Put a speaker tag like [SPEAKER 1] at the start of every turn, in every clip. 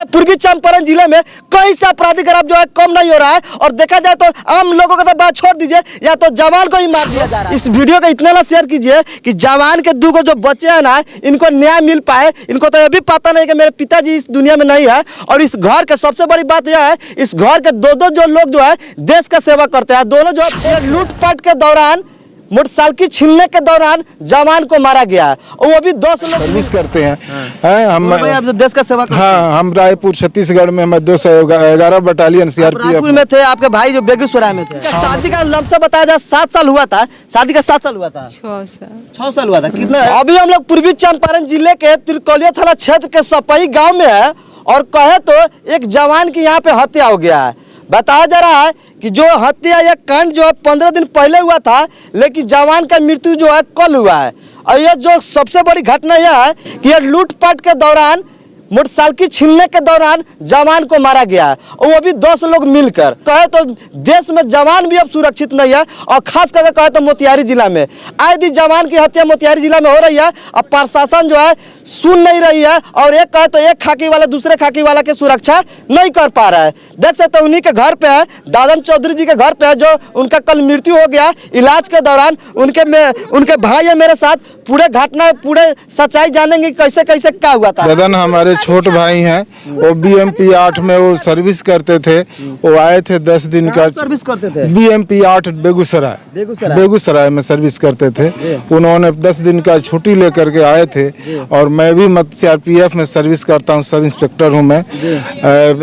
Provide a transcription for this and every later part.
[SPEAKER 1] पूर्वी चंपारण जिले में कहीं से आपराधिक खराब जो है कम नहीं हो रहा है। और देखा जाए तो आम लोगों का तो बात छोड़ दीजिए, या तो जवान को ही मार दिया जा रहा है। इस वीडियो को इतना ना शेयर कीजिए कि जवान के दो जो बच्चे हैं ना, इनको न्याय मिल पाए। इनको तो ये भी पता नहीं कि मेरे पिताजी इस दुनिया में नहीं है। और इस घर के सबसे बड़ी बात यह है, इस घर के दो जो लोग जो है देश का सेवा करते हैं, दोनों जो लूटपाट के दौरान मोटरसाइकिल छीनने के दौरान जवान को मारा गया है, और वो भी 10 लोग
[SPEAKER 2] सर्विस करते हैं।
[SPEAKER 1] हम देश का सेवा करते हैं।
[SPEAKER 2] हम रायपुर छत्तीसगढ़ में 211 बटालियन
[SPEAKER 1] रायपुर में थे। आपके भाई जो बेगूसराय में थे। शादी का लम्पसा बताया जाए 7 साल हुआ था। शादी का 7 साल हुआ था। 6 साल हुआ था। कितना? अभी हम लोग पूर्वी चंपारण जिले के त्रिकोलिया थाना क्षेत्र के सपही गाँव में है, और कहे तो एक जवान की यहाँ पे हत्या हो गया है। बताया जा रहा है कि जो हत्या या कांड जो है 15 दिन पहले हुआ था, लेकिन जवान का मृत्यु जो है कल हुआ है। और यह जो सबसे बड़ी घटना यह है कि यह लूटपाट के दौरान मोटरसाइकिल छीनने के दौरान जवान को मारा गया है, और वो भी 10 लोग मिलकर। कहे तो देश में जवान भी अब सुरक्षित नहीं है, और खास करके कहे तो मोतिहारी जिला में आए दिन जवान की हत्या मोतिहारी जिला में हो रही है। अब प्रशासन जो है सुन नहीं रही है, और एक कहे तो एक खाकी वाला दूसरे खाकी वाला की सुरक्षा नहीं कर पा रहा है। देख सकते हैं उन्हीं के घर पे है, दादन चौधरी जी के घर पे है, जो उनका कल मृत्यु हो गया इलाज के दौरान। उनके भाई है मेरे साथ, पूरे घटना पूरे सच्चाई जानेंगे कैसे कैसे क्या हुआ था।
[SPEAKER 2] दादन हमारे छोट भाई हैं, वो BMP 8 में वो सर्विस करते थे। वो आए थे 10 दिन का
[SPEAKER 1] सर्विस करते थे।
[SPEAKER 2] BMP 8 बेगूसराय में सर्विस करते थे। उन्होंने 10 दिन का छुट्टी लेकर के आए थे। और मैं भी CRPF में सर्विस करता हूँ, सब इंस्पेक्टर हूँ मैं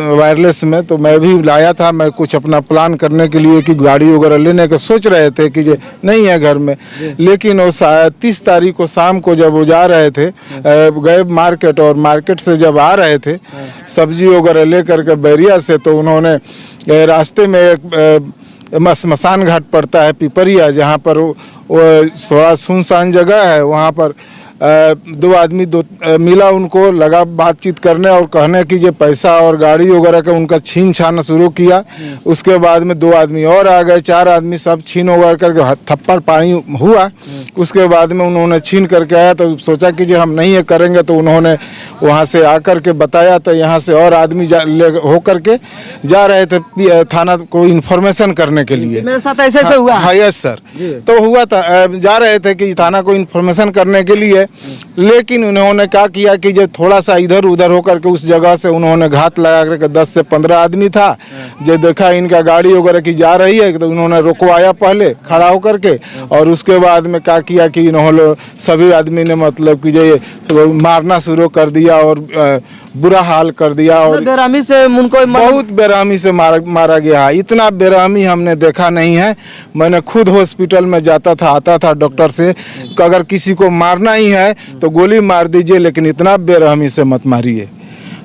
[SPEAKER 2] वायरलेस में। तो मैं भी लाया था, मैं कुछ अपना प्लान करने के लिए कि गाड़ी वगैरह लेने का सोच रहे थे कि ये नहीं है घर में। लेकिन वो 30 तारीख को शाम को जब वो जा रहे थे, गए मार्केट, और मार्केट से जब आ रहे थे सब्जी वगैरह लेकर के बैरिया से, तो उन्होंने रास्ते में एक मसान घाट पड़ता है पिपरिया, जहाँ पर वो थोड़ा सुनसान जगह है। वहाँ पर 2 आदमी मिला, उनको लगा बातचीत करने और कहने कि ये पैसा और गाड़ी वगैरह का उनका छीन छाना शुरू किया। उसके बाद में 2 आदमी और आ गए, 4 आदमी सब छीन वगैरह करके थप्पड़ पानी हुआ। उसके बाद में उन्होंने छीन करके आया, तो सोचा कि जो हम नहीं ये करेंगे, तो उन्होंने वहाँ से आकर के बताया। तो यहाँ से और आदमी होकर के जा रहे थे थाना को इन्फॉर्मेशन करने के लिए।
[SPEAKER 1] मेरे साथ ऐसे हुआ।
[SPEAKER 2] हाँ यस सर, तो हुआ था, जा रहे थे कि थाना को इन्फॉर्मेशन करने के लिए। लेकिन उन्होंने क्या किया कि जो थोड़ा सा इधर उधर होकर के उस जगह से उन्होंने घात लगा करके 10 से 15 आदमी था, जो देखा इनका गाड़ी वगैरह की जा रही है, तो उन्होंने रुकवाया पहले खड़ा होकर के। और उसके बाद में क्या किया कि इन्होंने सभी आदमी ने मतलब कि जो मारना शुरू कर दिया और बुरा हाल कर दिया। और
[SPEAKER 1] बेरहमी से उनको
[SPEAKER 2] बहुत बेरहमी से मारा गया है। इतना बेरहमी हमने देखा नहीं है। मैंने खुद हॉस्पिटल में जाता था, आता था डॉक्टर से, अगर किसी को मारना ही है तो गोली मार दीजिए, लेकिन इतना बेरहमी से मत मारिए।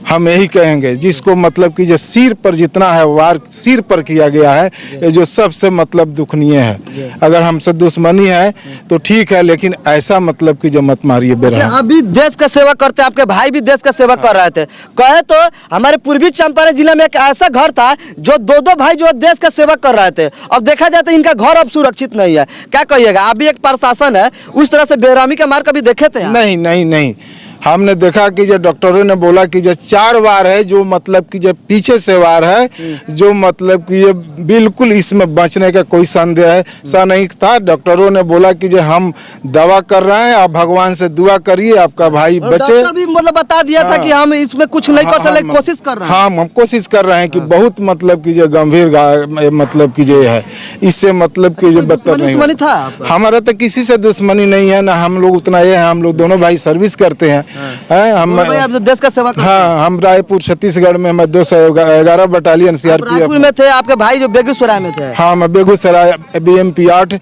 [SPEAKER 2] हम यही कहेंगे, जिसको मतलब कि जो सिर पर जितना है वार सिर पर किया गया है, ये जो सबसे मतलब दुखनीय है। अगर हमसे दुश्मनी है तो ठीक है, लेकिन ऐसा मतलब कि जो मत मारिए बेरहम।
[SPEAKER 1] अभी देश का सेवा करते, आपके भाई भी देश का सेवा कर रहे थे। कहे तो हमारे पूर्वी चंपारण जिले में एक ऐसा घर था जो 2 भाई जो देश का सेवा कर रहे थे। अब देखा जाए तो इनका घर अब सुरक्षित नहीं है। क्या कहिएगा? अभी एक प्रशासन है, उस तरह से बेरहमी का मार कभी देखे थे?
[SPEAKER 2] नहीं, हमने देखा कि जो डॉक्टरों ने बोला कि जो 4 वार है, जो मतलब कि जो पीछे से वार है, जो मतलब कि ये बिल्कुल इसमें बचने का कोई संदेह है सा नहीं था। डॉक्टरों ने बोला कि जो हम दवा कर रहे हैं, आप भगवान से दुआ करिए आपका भाई बचे।
[SPEAKER 1] भी मतलब बता दिया था कि हम इसमें कुछ नहीं कर सकते, कोशिश कर रहे हैं।
[SPEAKER 2] हाँ, हम कोशिश कर रहे हैं कि बहुत मतलब कि जो गंभीर मतलब कि जो है, इससे मतलब कि जो बदतर नहीं
[SPEAKER 1] था।
[SPEAKER 2] हमारा तो किसी से दुश्मनी नहीं है ना, हम लोग उतना ये है, हम लोग दोनों भाई सर्विस करते हैं। हम
[SPEAKER 1] देश का सेवा करते हैं।
[SPEAKER 2] हाँ, हम रायपुर छत्तीसगढ़ में 211 बटालियन CRPF
[SPEAKER 1] में थे। आपके भाई जो बेगूसराय में थे।
[SPEAKER 2] हाँ, मैं बेगूसराय BMP 8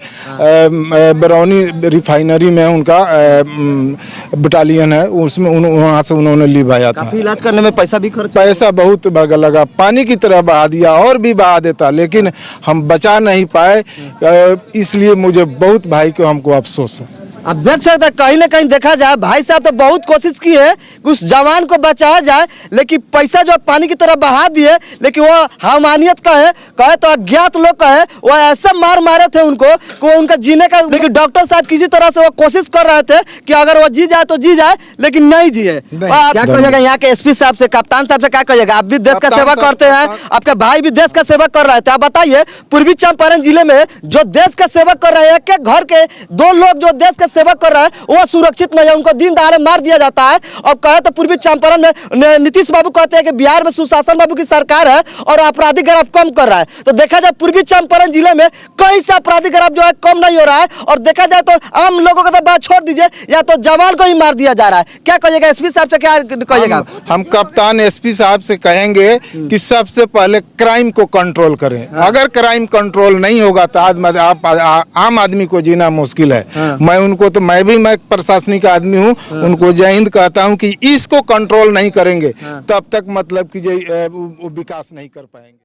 [SPEAKER 2] बरौनी रिफाइनरी में उनका बटालियन है, उसमें वहाँ से उन्होंने लिवाया था।
[SPEAKER 1] इलाज करने में पैसा भी खर्च,
[SPEAKER 2] पैसा बहुत लगा, पानी की तरह बहा दिया, और भी बहा देता, लेकिन हम बचा नहीं पाए। इसलिए मुझे बहुत भाई को हमको अफसोस है।
[SPEAKER 1] अब देख सकते हैं कहीं ना कहीं देखा जाए भाई साहब तो बहुत कोशिश की है कि उस जवान को बचाया जाए, लेकिन पैसा जो पानी की तरह बहा दिए, लेकिन वो हमानियत कहे तो अज्ञात लोग कहे वो ऐसे मार मारे थे उनको कि वो उनका जीने का, लेकिन डॉक्टर साहब किसी तरह से वो कोशिश कर रहे थे कि अगर वो जी जाए तो जी जाए, लेकिन नहीं जिए। क्या कहिएगा यहाँ के एसपी साहब से, कप्तान साहब से क्या कहिएगा? आप भी देश का सेवा करते हैं, आपके भाई भी देश का सेवा कर रहे थे। आप बताइए पूर्वी चंपारण जिले में जो देश का सेवा कर रहे हैं, एक घर के 2 लोग जो देश का सेवा कर रहे हैं वो सुरक्षित नहीं है, उनको दिन दहाड़े मार दिया जाता है। और कहे तो पूर्वी चंपारण में नीतीश बाबू कहते हैं कि बिहार में सुशासन बाबू की सरकार है और आपराधिक ग्राफ कम कर रहा है। तो देखा जाए पूर्वी चंपारण जिले में कहीं से आपराधिक ग्राफ जो है कम नहीं हो रहा है, और देखा जाए तो आम लोगों का तो बात छोड़ दीजिए, या तो जवान को ही मार दिया जा रहा है। क्या कहिएगा एसपी साहब से, क्या कहिएगा?
[SPEAKER 2] हम कप्तान एसपी साहब से कहेंगे कि सबसे पहले क्राइम को कंट्रोल करें। अगर क्राइम कंट्रोल नहीं होगा तो आम आदमी को जीना मुश्किल है। मैं प्रशासनिक आदमी हूँ, उनको जय हिंद कहता हूँ कि इसको कंट्रोल नहीं करेंगे तब तक मतलब कि विकास नहीं कर पाएंगे।